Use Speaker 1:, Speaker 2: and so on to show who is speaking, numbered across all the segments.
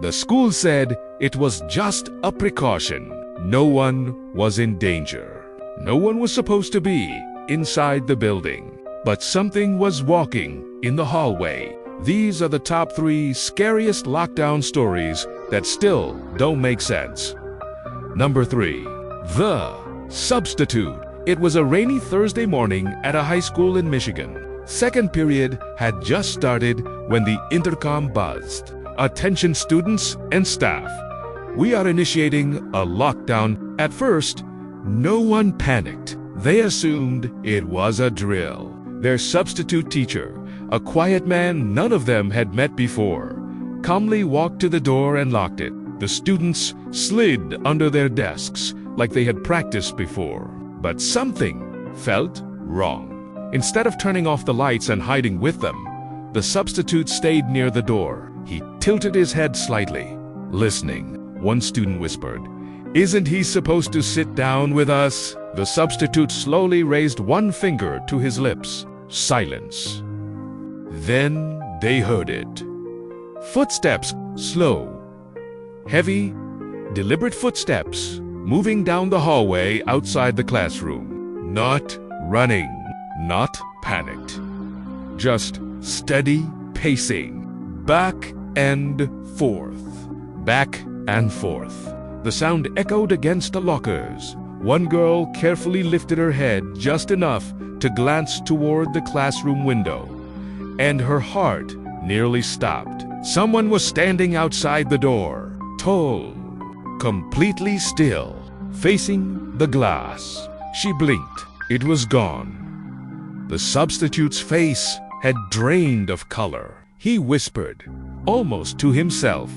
Speaker 1: The school said it was just a precaution. No one was in danger. No one was supposed to be inside the building. But something was walking in the hallway. These are the top 3 scariest lockdown stories that still don't make sense. Number 3. The Substitute. It was a rainy Thursday morning at a high school in Michigan. Second period had just started when the intercom buzzed. Attention students and staff. We are initiating a lockdown. At first, no one panicked. They assumed it was a drill. Their substitute teacher, a quiet man none of them had met before, calmly walked to the door and locked it. The students slid under their desks like they had practiced before. But something felt wrong. Instead of turning off the lights and hiding with them, the substitute stayed near the door. He tilted his head slightly, listening. One student whispered, "Isn't he supposed to sit down with us?" The substitute slowly raised one finger to his lips. Silence. Then they heard it. Footsteps, slow, heavy, deliberate footsteps, moving down the hallway outside the classroom. Not running, not panicked. Just steady pacing. Back and forth. Back and forth. The sound echoed against the lockers. One girl carefully lifted her head just enough to glance toward the classroom window, and her heart nearly stopped. Someone was standing outside the door, tall, completely still, facing the glass. She blinked. It was gone. The substitute's face had drained of color. He whispered, almost to himself,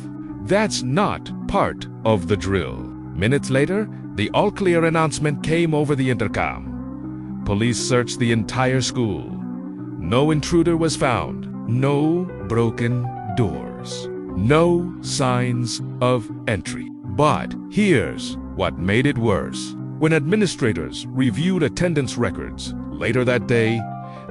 Speaker 1: "That's not part of the drill." Minutes later, the all-clear announcement came over the intercom. Police searched the entire school. No intruder was found. No broken doors. No signs of entry. But here's what made it worse. When administrators reviewed attendance records later that day,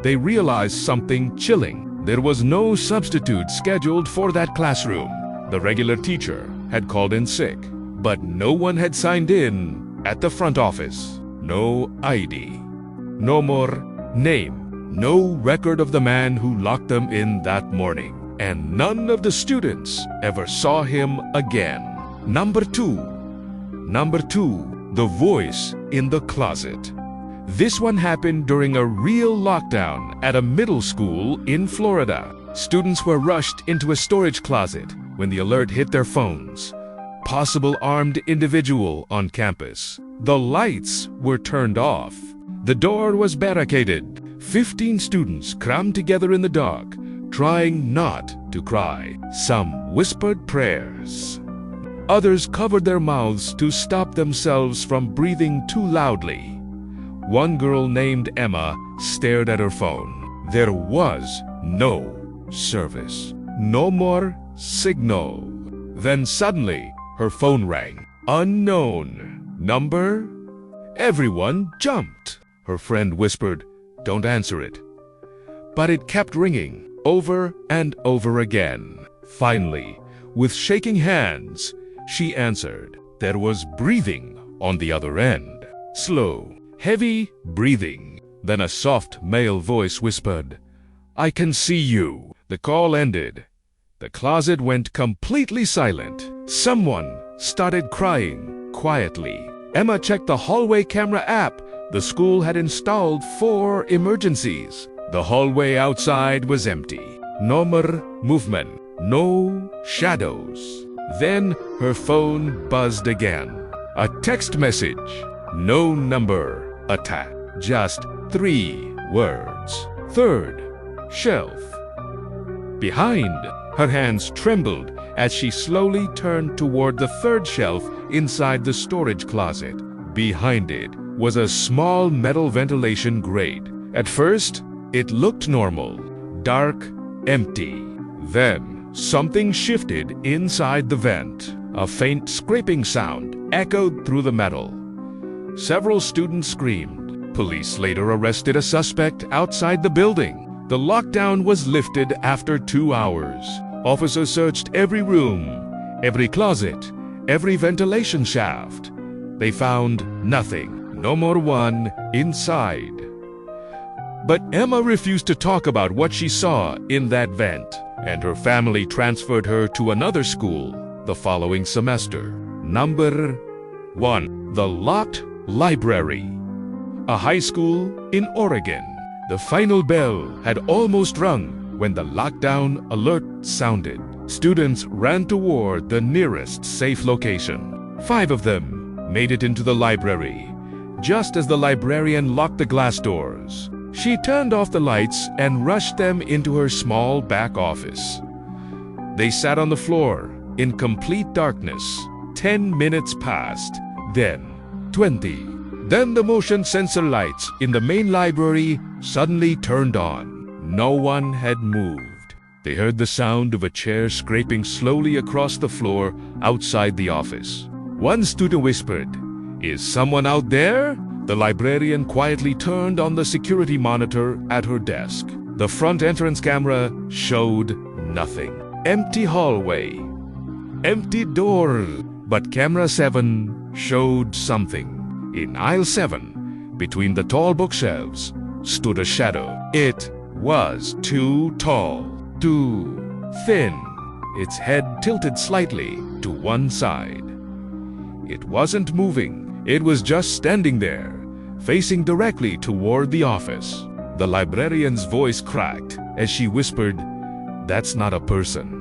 Speaker 1: they realized something chilling. There was no substitute scheduled for that classroom. The regular teacher had called in sick, but no one had signed in at the front office. No ID. No more name. No record of the man who locked them in that morning. And none of the students ever saw him again. Number two, the voice in the closet. This one happened during a real lockdown at a middle school in Florida. Students were rushed into a storage closet when the alert hit their phones. Possible armed individual on campus. The lights were turned off. The door was barricaded. 15 students crammed together in the dark, trying not to cry. Some whispered prayers. Others covered their mouths to stop themselves from breathing too loudly. One girl named Emma stared at her phone. There was no service. No more signal. Then suddenly, her phone rang. Unknown number? Everyone jumped. Her friend whispered, "Don't answer it." But it kept ringing, over and over again. Finally, with shaking hands, she answered. There was breathing on the other end. Slow, heavy breathing. Then a soft male voice whispered, "I can see you." The call ended. The closet went completely silent. Someone started crying quietly. Emma checked the hallway camera app. The school had installed 4 emergencies. The hallway outside was empty. No more movement. No shadows. Then her phone buzzed again. A text message. No number attached. Just 3 words. Third shelf. Behind, her hands trembled as she slowly turned toward the third shelf inside the storage closet. Behind it was a small metal ventilation grate. At first, it looked normal, dark, empty. Then, something shifted inside the vent. A faint scraping sound echoed through the metal. Several students screamed. Police later arrested a suspect outside the building. The lockdown was lifted after 2 hours. Officers searched every room, every closet, every ventilation shaft. They found nothing, no more one inside. But Emma refused to talk about what she saw in that vent, and her family transferred her to another school the following semester. Number 1. The Locked Library. A high school in Oregon. The final bell had almost rung when the lockdown alert sounded. Students ran toward the nearest safe location. 5 of them made it into the library, just as the librarian locked the glass doors. She turned off the lights and rushed them into her small back office. They sat on the floor in complete darkness. 10 minutes passed, then 20. Then the motion sensor lights in the main library suddenly turned on. No one had moved. They heard the sound of a chair scraping slowly across the floor outside the office. One student whispered, "Is someone out there?" The librarian quietly turned on the security monitor at her desk. The front entrance camera showed nothing. Empty hallway. Empty door. But camera 7 showed something. In aisle 7, between the tall bookshelves, stood a shadow. It was too tall, too thin. Its head tilted slightly to one side. It wasn't moving. It was just standing there, facing directly toward the office. The librarian's voice cracked as she whispered, "That's not a person.